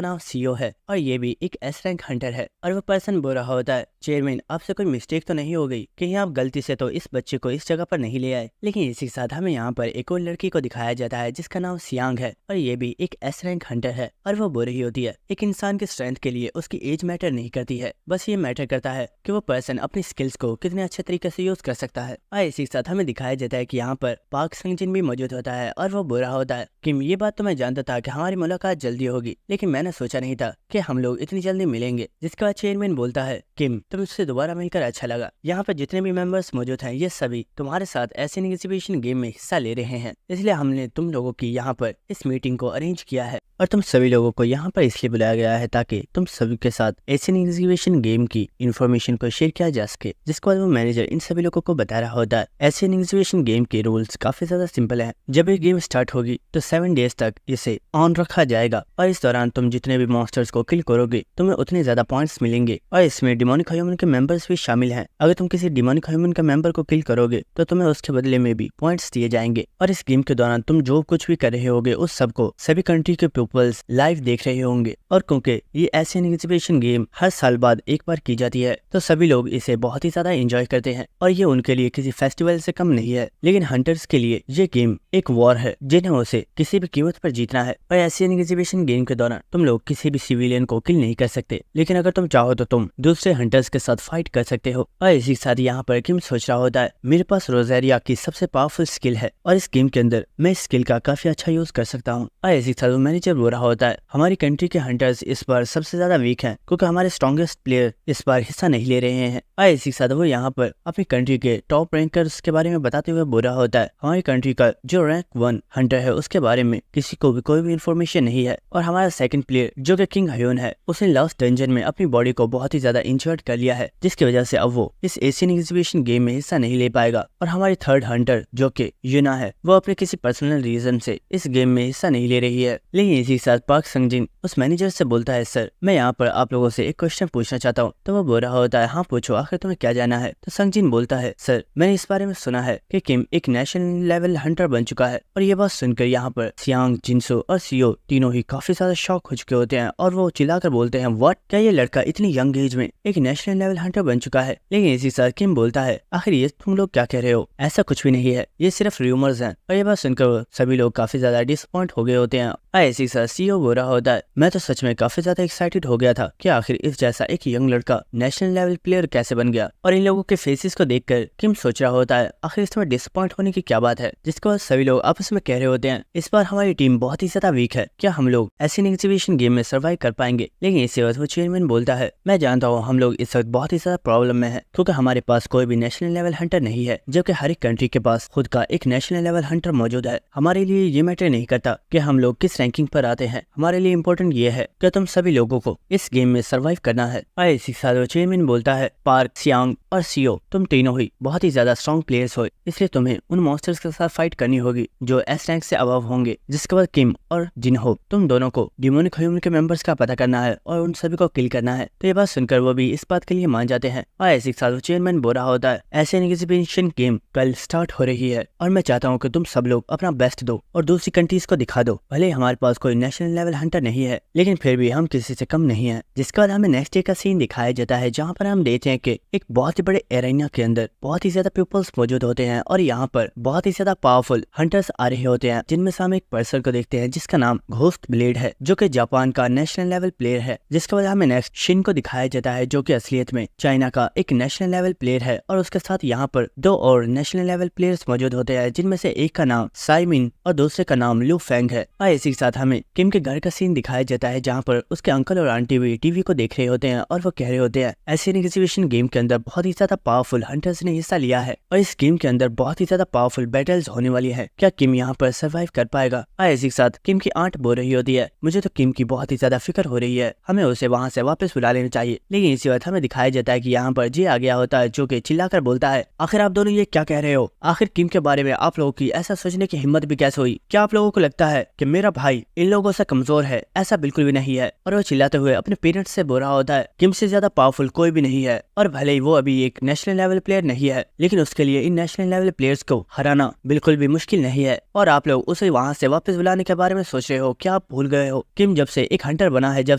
नाम सीओ है और ये भी एक एस रैंक हंटर है और वो पर्सन बुरा होता है, चेयरमैन आपसे कोई मिस्टेक तो नहीं हो गई, कहीं आप गलती से तो इस बच्चे को इस जगह पर नहीं ले आए। लेकिन इसी के साथ हमें यहाँ पर एक और लड़की को दिखाया जाता है जिसका नाम सियांग है और ये भी एक एस रैंक हंटर है और वो बुरी ही होती है। एक इंसान के स्ट्रेंथ के लिए उसकी एज मैटर नहीं करती है, बस ये मैटर करता है कि वो पर्सन अपनी स्किल्स को कितने अच्छे तरीके से यूज कर सकता है। और इसी के साथ हमें दिखाया जाता है कि यहाँ पर पार्क संगजिन भी मौजूद होता है और वो बुरा होता है। किम ये बात तो मैं जानता था कि हमारी मुलाकात जल्दी होगी, लेकिन मैंने सोचा नहीं था कि हम लोग इतनी जल्दी मिलेंगे। जिसके बाद चेयरमैन बोलता है किम तुम मुझसे दोबारा मिलकर अच्छा लगा। यहाँ पर जितने भी मेंबर्स मौजूद हैं ये सभी तुम्हारे साथ एशियन एग्जीबिशन गेम में हिस्सा ले रहे हैं, इसलिए हमने तुम लोगों की यहाँ पर इस मीटिंग को अरेंज किया है और तुम सभी लोगों को यहाँ पर इसलिए बुलाया गया है ताकि तुम सभी के साथ एशियन एग्जीबिशन गेम की इन्फॉर्मेशन को शेयर किया जा सके। जिसके बाद वो मैनेजर इन सभी लोगों को बता रहा होता है एशियन एग्जीबिशन गेम के रूल्स काफी ज्यादा सिंपल है। जब ये गेम स्टार्ट होगी तो 7 डेज तक इसे ऑन रखा जाएगा और इस दौरान तुम जितने भी मॉन्स्टर्स को किल करोगे तुम्हें उतने ज्यादा पॉइंट्स मिलेंगे और इसमें डिमोनिक ह्यूमन के मेंबर्स भी शामिल हैं। अगर तुम किसी डिमोनिक ह्यूमन के मेंबर को किल करोगे तो तुम्हें उसके बदले में भी पॉइंट्स दिए जाएंगे और इस गेम के दौरान तुम जो कुछ भी कर रहे होगे उस सबको सभी कंट्री के पीपल्स लाइव देख रहे होंगे। और क्योंकि ये एशियन एग्जीबिशन गेम हर साल बाद एक बार की जाती है तो सभी लोग इसे बहुत ही ज्यादा एंजॉय करते हैं और ये उनके लिए किसी फेस्टिवल से कम नहीं है। लेकिन हंटर्स के लिए ये गेम एक वॉर है जिन्हें उसे किसी भी कीमत पर जीतना है। और एशियन एग्जीबिशन गेम के दौरान तुम लोग किसी भी सिविलियन को किल नहीं कर सकते, लेकिन अगर तुम चाहो तो तुम दूसरे हंटर्स के साथ फाइट कर सकते हो। और इसी के साथ यहाँ पर किम सोच रहा होता है मेरे पास रोजेरिया की सबसे पावरफुल स्किल है और इस गेम के अंदर मैं इस स्किल का काफी अच्छा यूज कर सकता हूँ। और इसी के साथ मैनेजर बोल रहा होता है हमारी कंट्री के हंटर्स इस बार सबसे ज्यादा वीक हैं क्योंकि हमारे स्ट्रॉन्गेस्ट प्लेयर इस बार हिस्सा नहीं ले रहे हैं। और इसी के साथ वो यहाँ पर अपनी कंट्री के टॉप रैंकर्स के बारे में बताते हुए बुरा होता है हमारी कंट्री का जो रैंक 1 हंटर है उसके बारे में किसी को भी कोई भी इन्फॉर्मेशन नहीं है। और हमारा सेकंड प्लेयर जो कि किंग हयोन है उसने लास्ट डंजन में अपनी बॉडी को बहुत ही ज्यादा इंजर्ड कर लिया है, जिसकी वजह से अब वो इस एशियन एग्जीबिशन गेम में हिस्सा नहीं ले पाएगा। और हमारी थर्ड हंटर जो कि यूना है वो अपने किसी पर्सनल रीजन से इस गेम में हिस्सा नहीं ले रही है। लेकिन इसी के साथ पार्क संगजिन उस मैनेजर से बोलता है सर मैं यहाँ पर आप लोगों से एक क्वेश्चन पूछना चाहता हूँ। तो वो बोल रहा होता है हाँ पूछो, आखिर तुम्हें क्या जाना है। तो संगजिन बोलता है सर मैंने इस बारे में सुना है कि किम एक नेशनल लेवल हंटर बन चुका है। और ये बात सुनकर यहाँ पर सियांग, जिनसो और सीओ तीनों ही काफी ज्यादा शॉक हो चुके होते हैं और वो चिल्लाकर बोलते हैं व्हाट, क्या ये लड़का इतनी यंग एज में एक नेशनल लेवल हंटर बन चुका है। लेकिन इसी साथ किम बोलता है आखिर ये तुम लोग क्या कह रहे हो, ऐसा कुछ भी नहीं है, ये सिर्फ रूमर्स हैं। और ये बात सुनकर सभी लोग काफी ज्यादा डिसअपॉइंट हो गए होते हैं। इसी साथ सीओ बोल रहा होता है मैं तो सच में काफी ज्यादा एक्साइटेड हो गया था कि आखिर इस जैसा एक यंग लड़का नेशनल लेवल प्लेयर कैसे बन गया। और इन लोगों के फेसेस को देखकर किम सोच रहा होता है आखिर इसमें डिसअपॉइंट होने की क्या बात है। जिसके बाद सभी लोग आपस में कह रहे होते हैं इस बार हमारी टीम बहुत ही ज्यादा वीक है, क्या हम लोग एशियन एग्जीबिशन गेम में सर्वाइव कर पाएंगे। लेकिन इसी वक्त वो चेयरमैन बोलता है मैं जानता हूँ हम लोग इस वक्त बहुत ही ज्यादा प्रॉब्लम में है क्योंकि हमारे पास कोई भी नेशनल लेवल हंटर नहीं है, जबकि हर एक कंट्री के पास खुद का एक नेशनल लेवल हंटर मौजूद है। हमारे लिए ये मैटर नहीं करता कि हम लोग किस रैंकिंग पर आते हैं, हमारे लिए इम्पोर्टेंट ये है कि तुम सभी लोगों को इस गेम में सर्वाइव करना है। और इसी साथ वो चेयरमैन बोलता है पार्क, सियांग और सीओ तुम तीनों ही बहुत ही ज्यादा स्ट्रॉन्ग प्लेयर्स हो, इसलिए तुम्हें उन मॉन्स्टर्स के साथ फाइट करनी होगी जो एस रैंक से अबव होंगे। जिसके बाद किम और जिनहो तुम दोनों को डिमोनिक ह्यूमन के मेंबर्स का पता करना है और उन सभी को किल करना है। तो ये बात सुनकर वो भी इस बात के लिए मान जाते हैं। और इसी साथ वो चेयरमैन बोल रहा होता है एशियन एग्जीबिशन गेम कल स्टार्ट हो रही है और मैं चाहता हूँ कि तुम सब लोग अपना बेस्ट दो और दूसरी कंट्रीज को दिखा दो। भले हमारे पास कोई नेशनल लेवल हंटर नहीं है लेकिन फिर भी हम किसी से कम नहीं है। जिसके बाद हमें नेक्स्ट डे का सीन दिखाया जाता है जहाँ पर हम देखते हैं कि एक बहुत ही बड़े एरेना के अंदर बहुत ही ज्यादा पीपल्स मौजूद होते हैं और यहाँ पर बहुत ही ज्यादा पावरफुल हंटर्स आ रहे होते हैं, जिनमें से हम एक पर्सन को देखते हैं जिसका नाम घोस्ट ब्लेड है जो कि जापान का नेशनल लेवल प्लेयर है। जिसके बाद हमें नेक्स्ट शिन को दिखाया जाता है जो कि असलियत में चाइना का एक नेशनल लेवल प्लेयर है और उसके साथ यहाँ पर 2 और नेशनल लेवल प्लेयर्स मौजूद होते हैं, जिनमें से एक का नाम साइमिन और दूसरे का नाम लू फेंग है। और इसी के साथ हमें हमें किम के घर का सीन दिखाया जाता है जहाँ पर उसके अंकल और आंटी भी टीवी को देख रहे होते हैं और वो कह रहे होते हैं एशियन एग्जीबिशन गेम के अंदर बहुत ही ज्यादा पावरफुल हंटर्स ने हिस्सा लिया है और इस गेम के अंदर बहुत ही ज्यादा पावरफुल बैटल्स होने वाली है। क्या किम यहाँ पर सर्वाइव कर पाएगा? इसी के साथ किम की आंट बोल रही होती है मुझे तो किम की बहुत ही ज्यादा फिक्र हो रही है, हमें उसे वहाँ से वापस बुला लेना चाहिए। लेकिन इसी वक्त हमें दिखाया जाता है कि यहाँ पर जी आ गया होता है जो कि चिल्लाकर बोलता है आखिर आप दोनों ये क्या कह रहे हो? आखिर किम के बारे में आप लोगों की ऐसा सोचने की हिम्मत भी कैसे हुई? क्या आप लोगों को लगता है कि मेरा भाई इन लोगों से कमजोर है? ऐसा बिल्कुल भी नहीं है। और वो चिल्लाते हुए अपने पेरेंट्स से बोल रहा होता है किम से ज्यादा पावरफुल कोई भी नहीं है और भले ही वो अभी एक नेशनल लेवल प्लेयर नहीं है लेकिन उसके लिए इन नेशनल लेवल प्लेयर्स को हराना बिल्कुल भी मुश्किल नहीं है। और आप लोग उसे वहाँ से वापस बुलाने के बारे में सोच रहे हो? क्या आप भूल गए हो किम जब से एक हंटर बना है, जब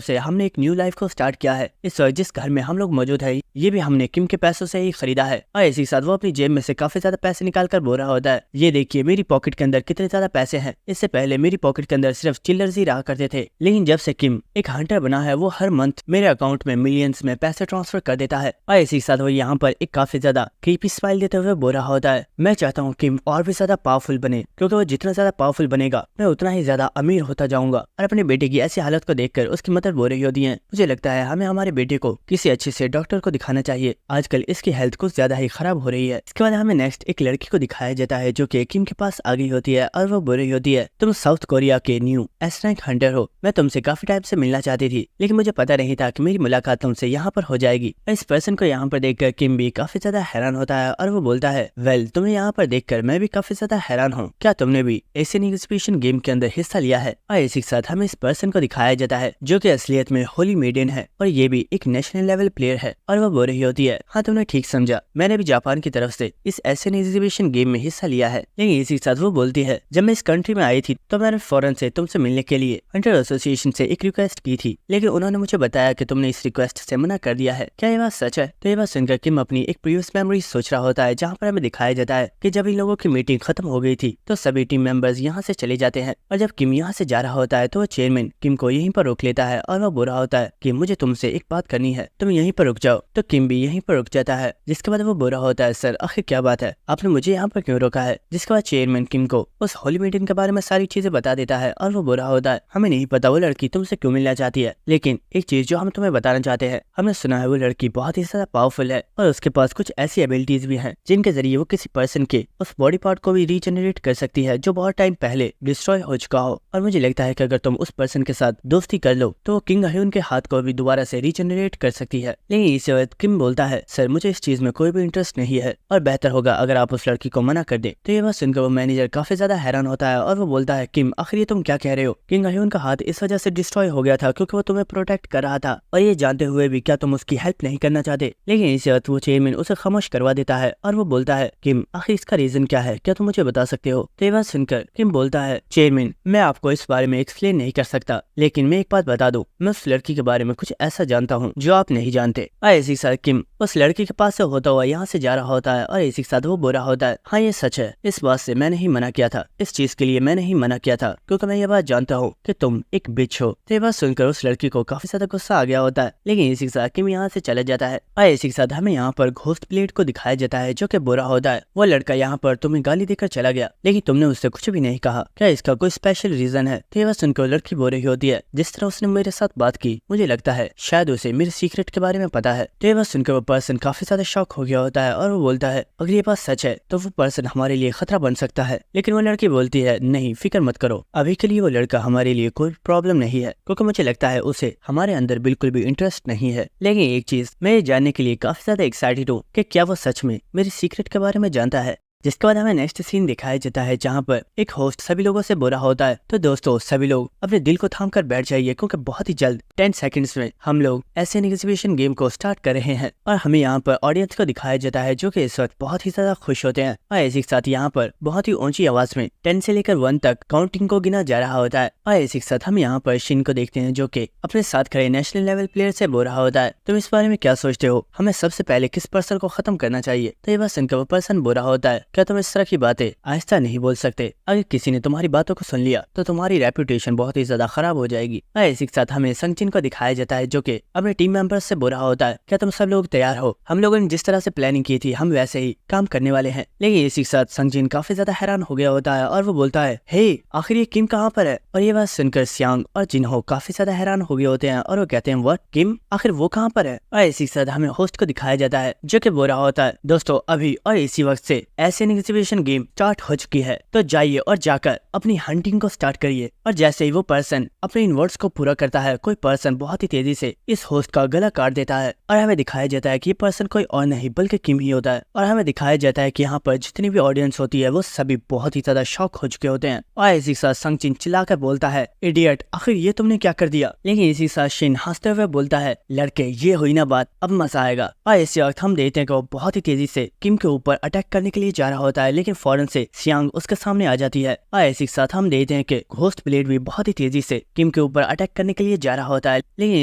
से हमने एक न्यू लाइफ को स्टार्ट किया है, इस वक्त जिस घर में हम लोग मौजूद है ये भी हमने किम के पैसों से ही खरीदा है। और इसी के साथ वो अपनी जेब में से काफी ज्यादा पैसे निकाल कर बोल रहा होता है ये देखिए मेरी पॉकेट के अंदर कितने ज्यादा पैसे हैं। इससे पहले मेरी पॉकेट के अंदर सिर्फ चिल्लर्स ही रहा करते थे लेकिन जब से किम एक हंटर बना है वो हर मंथ मेरे अकाउंट में मिलियंस में पैसे ट्रांसफर कर देता है। और इसी के साथ वो यहाँ पर एक काफी ज्यादा क्रीपी स्माइल देते हुए बोल रहा होता है मैं चाहता हूँ किम और भी ज्यादा पावरफुल बने क्योंकि वो जितना ज्यादा पावरफुल बनेगा मैं उतना ही ज्यादा अमीर होता जाऊंगा। और अपने बेटे की ऐसी हालत को देखकर उसकी मदर बोल रही होती है मुझे लगता है हमें हमारे बेटे को किसी अच्छे से डॉक्टर को दिखाना चाहिए, आजकल इसकी हेल्थ कुछ ज्यादा ही खराब हो रही है। इसके बाद हमें नेक्स्ट एक लड़की को दिखाया जाता है जो कि किम के पास आ गई होती है और वो बोल रही होती है तुम साउथ कोरिया के न्यू एस रैंक हंटर हो, मैं तुमसे काफी टाइम से मिलना चाहती थी लेकिन मुझे पता नहीं था कि मेरी मुलाकात तुमसे यहाँ पर हो जाएगी। इस पर्सन को यहाँ पर देखकर किम भी काफी ज्यादा हैरान होता है और वो बोलता है वेल तुम्हें यहाँ पर देखकर मैं भी काफी ज्यादा हैरान हूँ, क्या तुमने भी एशियन एग्जीबिशन गेम के अंदर हिस्सा लिया है? और इसी के साथ हमें इस पर्सन को दिखाया जाता है जो कि असलियत में होली मेडन है और ये भी एक नेशनल लेवल प्लेयर है। और वो बोल रही होती है हाँ तुमने ठीक समझा, मैंने भी जापान की तरफ से इस एशियन एग्जीबिशन गेम में हिस्सा लिया है। लेकिन इसी के साथ वो बोलती है जब मैं इस कंट्री में आई थी तो मैंने फौरन से तुमसे मिलने के लिए हंटर एसोसिएशन से एक रिक्वेस्ट की थी लेकिन उन्होंने मुझे बताया कि तुमने इस रिक्वेस्ट से मना कर दिया है, क्या ये बात सच है? तो ये बात सुनकर किम अपनी एक प्रीवियस मेमोरी सोच रहा होता है जहाँ पर हमें दिखाया जाता है कि जब इन लोगों की मीटिंग खत्म हो गई थी तो सभी टीम मेंबर्स यहाँ से चले जाते हैं और जब किम यहाँ से जा रहा होता है तो वो चेयरमैन किम को यहीं पर रोक लेता है और वो बोल रहा होता है कि मुझे तुमसे एक बात करनी है, तुम यहीं पर रुक जाओ। तो किम भी यहीं पर रुक जाता है जिसके बाद वो बोल रहा होता है सर आखिर क्या बात है, आपने मुझे यहाँ पर क्यों रोका है? जिसके बाद चेयरमैन किम को उस होली मीटिंग के बारे में सारी चीजें बता देता है और वो बोल रहा होता है हमें नहीं पता वो लड़की तुमसे क्यों मिलना चाहती है लेकिन एक चीज जो हम तुम्हें बताना चाहते हैं, हमने सुना है वो लड़की बहुत ही ज्यादा पावरफुल है और उसके पास कुछ ऐसी एबिलिटीज भी हैं जिनके जरिए वो किसी पर्सन के उस बॉडी पार्ट को भी रीजनरेट कर सकती है जो बहुत टाइम पहले डिस्ट्रॉय हो चुका हो। और मुझे लगता है कि अगर तुम उस पर्सन के साथ दोस्ती कर लो तो वो किंग ह्यून के हाथ को भी दोबारा से रीजनरेट कर सकती है। लेकिन इस वक्त किम बोलता है सर मुझे इस चीज में कोई भी इंटरेस्ट नहीं है और बेहतर होगा अगर आप उस लड़की को मना कर दे। तो ये बात सुनकर वो मैनेजर काफी ज्यादा हैरान होता है और वो बोलता है किम आखिर ये तुम क्या कह रहे हो? किंग ह्यून का हाथ इस वजह से डिस्ट्रॉय हो गया था क्योंकि वो तुम्हें प्रोटेक्ट कर रहा था और ये जानते हुए भी क्या तुम उसकी हेल्प नहीं करना चाहते? लेकिन इस वक्त वो चेयरमैन उसे खामोश करवा देता है और वो बोलता है किम आखिर इसका रीजन क्या है, क्या तुम मुझे बता सकते हो? तो ये बात सुनकर किम बोलता है चेयरमैन मैं आपको इस बारे में एक्सप्लेन नहीं कर सकता लेकिन मैं एक बात बता दूं, मैं उस लड़की के बारे में कुछ ऐसा जानता हूँ जो आप नहीं जानते। इसी के साथ किम उस लड़की के पास से होता हुआ यहाँ से जा रहा होता है और इसी के साथ वो बोल रहा होता है हाँ ये सच है, इस बात से मैंने ही मना किया था, इस चीज के लिए मैंने ही मना किया था क्योंकि मैं ये बात जानता हूँ कि तुम एक बिच हो। तो ये बात सुनकर उस लड़की को काफी ज्यादा गुस्सा आ गया होता है लेकिन इसी के साथ किम यहाँ से चला जाता है। और इसी के साथ हमें यहाँ पर घोस्ट प्लेट को दिखाया जाता है जो कि बुरा होता है, वो लड़का यहाँ पर तुम्हें गाली देकर चला गया लेकिन तुमने उससे कुछ भी नहीं कहा, क्या इसका कोई स्पेशल रीजन है? तो ये बात सुनकर लड़की बोल रही होती है जिस तरह उसने मेरे साथ बात की मुझे लगता है शायद उसे मेरे सीक्रेट के बारे में पता है। तो ये बात सुनकर वो पर्सन काफी ज्यादा शॉक हो गया होता है और वो बोलता है अगर ये बात सच है तो वो पर्सन हमारे लिए खतरा बन सकता है। लेकिन वो लड़की बोलती है नहीं फिक्र मत करो, अभी के लिए वो लड़का हमारे लिए कोई प्रॉब्लम नहीं है क्योंकि मुझे लगता है उसे हमारे अंदर बिल्कुल भी इंटरेस्ट नहीं है। लेकिन एक चीज मैं ये जानने के लिए काफी ज्यादा एक्साइटेड हूँ कि क्या वो सच में मेरे सीक्रेट के बारे में जानता है। जिसके बाद हमें नेक्स्ट सीन दिखाया जाता है जहाँ पर एक होस्ट सभी लोगों से बोल रहा होता है तो दोस्तों सभी लोग अपने दिल को थाम कर बैठ जाइए क्योंकि बहुत ही जल्द 10 सेकंड्स में हम लोग एशियन एग्जीबिशन गेम को स्टार्ट कर रहे हैं। और हमें यहाँ पर ऑडियंस को दिखाया जाता है जो कि इस वक्त बहुत ही ज्यादा खुश होते हैं और इसी के साथ यहाँ पर बहुत ही ऊंची आवाज में 10 से लेकर 1 तक काउंटिंग को गिना जा रहा होता है। और इसी के साथ हम यहाँ पर शिन को देखते हैं जो कि अपने साथ खड़े नेशनल लेवल प्लेयर से बोल रहा होता है तुम इस बारे में क्या सोचते हो, हमें सबसे पहले किस पर्सन को खत्म करना चाहिए? तो ये बात सुनकर वो पर्सन बोल रहा होता है क्या तुम इस तरह की बातें आहिस्ता नहीं बोल सकते? अगर किसी ने तुम्हारी बातों को सुन लिया तो तुम्हारी रेपुटेशन बहुत ही ज्यादा खराब हो जाएगी। और इसी के साथ हमें संगजिन को दिखाया जाता है जो कि अपने टीम मेंबर्स से बुरा होता है। क्या तुम सब लोग तैयार हो? हम लोगों ने जिस तरह से प्लानिंग की थी हम वैसे ही काम करने वाले हैं। लेकिन इसी के साथ संगजिन काफी ज्यादा हैरान हो गया होता है और वो बोलता है, हे आखिर ये किम कहाँ पर है? और ये बात सुनकर सियांग और जिनहो काफी ज्यादा हैरान हो गए होते हैं और वो कहते हैं, व्हाट, किम आखिर वो कहाँ पर है? और इसी के साथ हमें होस्ट को दिखाया जाता है जो कि बुरा होता है, दोस्तों अभी और इसी वक्त से ऐसे एग्जीबिशन गेम स्टार्ट हो चुकी है, तो जाइए और जाकर अपनी हंटिंग को स्टार्ट करिए। और जैसे ही वो पर्सन अपने इन वर्ड्स को पूरा करता है, कोई पर्सन बहुत ही तेजी से इस होस्ट का गला काट देता है और हमें दिखाया जाता है कि ये पर्सन कोई और नहीं बल्कि किम ही होता है। और हमें दिखाया जाता है कि यहाँ पर जितनी भी ऑडियंस होती है वो सभी बहुत ही ज्यादा शॉक हो चुके होते हैं। और इसी के साथ संगजिन चिल्लाकर बोलता है, इडियट, आखिर ये तुमने क्या कर दिया? लेकिन इसी के साथ शिन हंसते हुए बोलता है, लड़के ये हुई ना बात, अब मजा आएगा। और इसी वक्त हम देखते हैं कि वो बहुत ही तेजी से किम के ऊपर अटैक करने के लिए जा रहा होता है, लेकिन फौरन से सियांग उसके सामने आ जाती है। और इसी के साथ हम देखते हैं कि घोस्ट ब्लेड भी बहुत ही तेजी से किम के ऊपर अटैक करने के लिए जा रहा होता है, लेकिन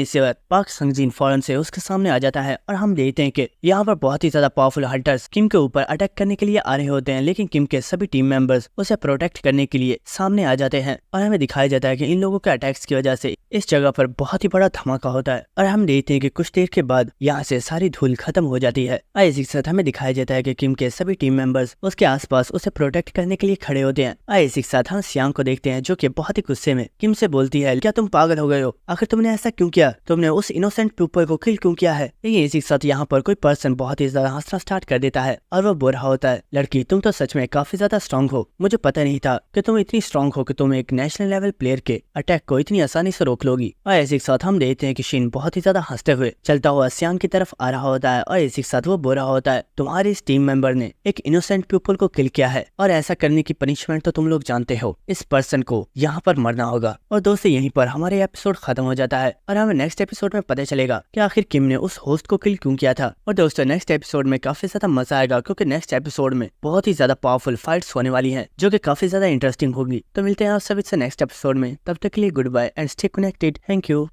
इसी वक्त पाक संगजिन फौरन से उसके सामने आ जाता है। और हम देखते हैं कि यहाँ पर बहुत ही ज्यादा पावरफुल हंटर्स किम के ऊपर अटैक करने के लिए आ रहे होते हैं, लेकिन किम के सभी टीम मेंबर्स उसे प्रोटेक्ट करने के लिए सामने आ जाते हैं। और हमें दिखाया जाता है कि इन लोगों के अटैक्स की वजह से इस जगह पर बहुत ही बड़ा धमाका होता है। और हम देखते हैं कि कुछ देर के बाद यहाँ से सारी धूल खत्म हो जाती है। और इसी के साथ हमें दिखाया जाता है कि किम के सभी टीम मेंबर्स उसके आसपास उसे प्रोटेक्ट करने के लिए खड़े होते हैं। और इसी के साथ हम सियांग को देखते हैं जो कि बहुत ही गुस्से में किम से बोलती है, क्या तुम पागल हो गए हो? आखिर तुमने ऐसा क्यों किया? तुमने उस इनोसेंट पीपल को किल क्यों किया है? लेकिन इसी के साथ यहाँ पर कोई पर्सन बहुत ही ज्यादा हंसना स्टार्ट कर देता है और वो बोल रहा होता है, लड़की तुम तो सच में काफी ज्यादा स्ट्रॉन्ग हो, मुझे पता नहीं था कि तुम इतनी स्ट्रॉन्ग हो कि तुम एक नेशनल लेवल प्लेयर के अटैक को इतनी आसानी से रोक लोगी। और इसी के साथ हम देखते हैं कि शिन बहुत ही ज्यादा हंसते हुए चलता हुआ सियांग की तरफ आ रहा होता है। और इसी के साथ वो बोल रहा होता है, तुम्हारे इस टीम मेंबर ने एक इनोसेंट पीपल को किल किया है और ऐसा करने की पनिशमेंट तो तुम लोग जानते हो, इस पर्सन को यहाँ पर मरना होगा। और दोस्तों यहीं पर हमारे एपिसोड खत्म हो जाता है और हमें नेक्स्ट एपिसोड में पता चलेगा कि आखिर किम ने उस होस्ट को किल क्यों किया था। और दोस्तों नेक्स्ट एपिसोड में काफी ज्यादा मजा आएगा क्योंकि नेक्स्ट एपिसोड में बहुत ही ज्यादा पावरफुल फाइट्स होने वाली हैं जो कि काफी ज्यादा इंटरेस्टिंग होगी। तो मिलते हैं आप सभी से नेक्स्ट एपिसोड में, तब तक के लिए good bye and stay connected. Thank you.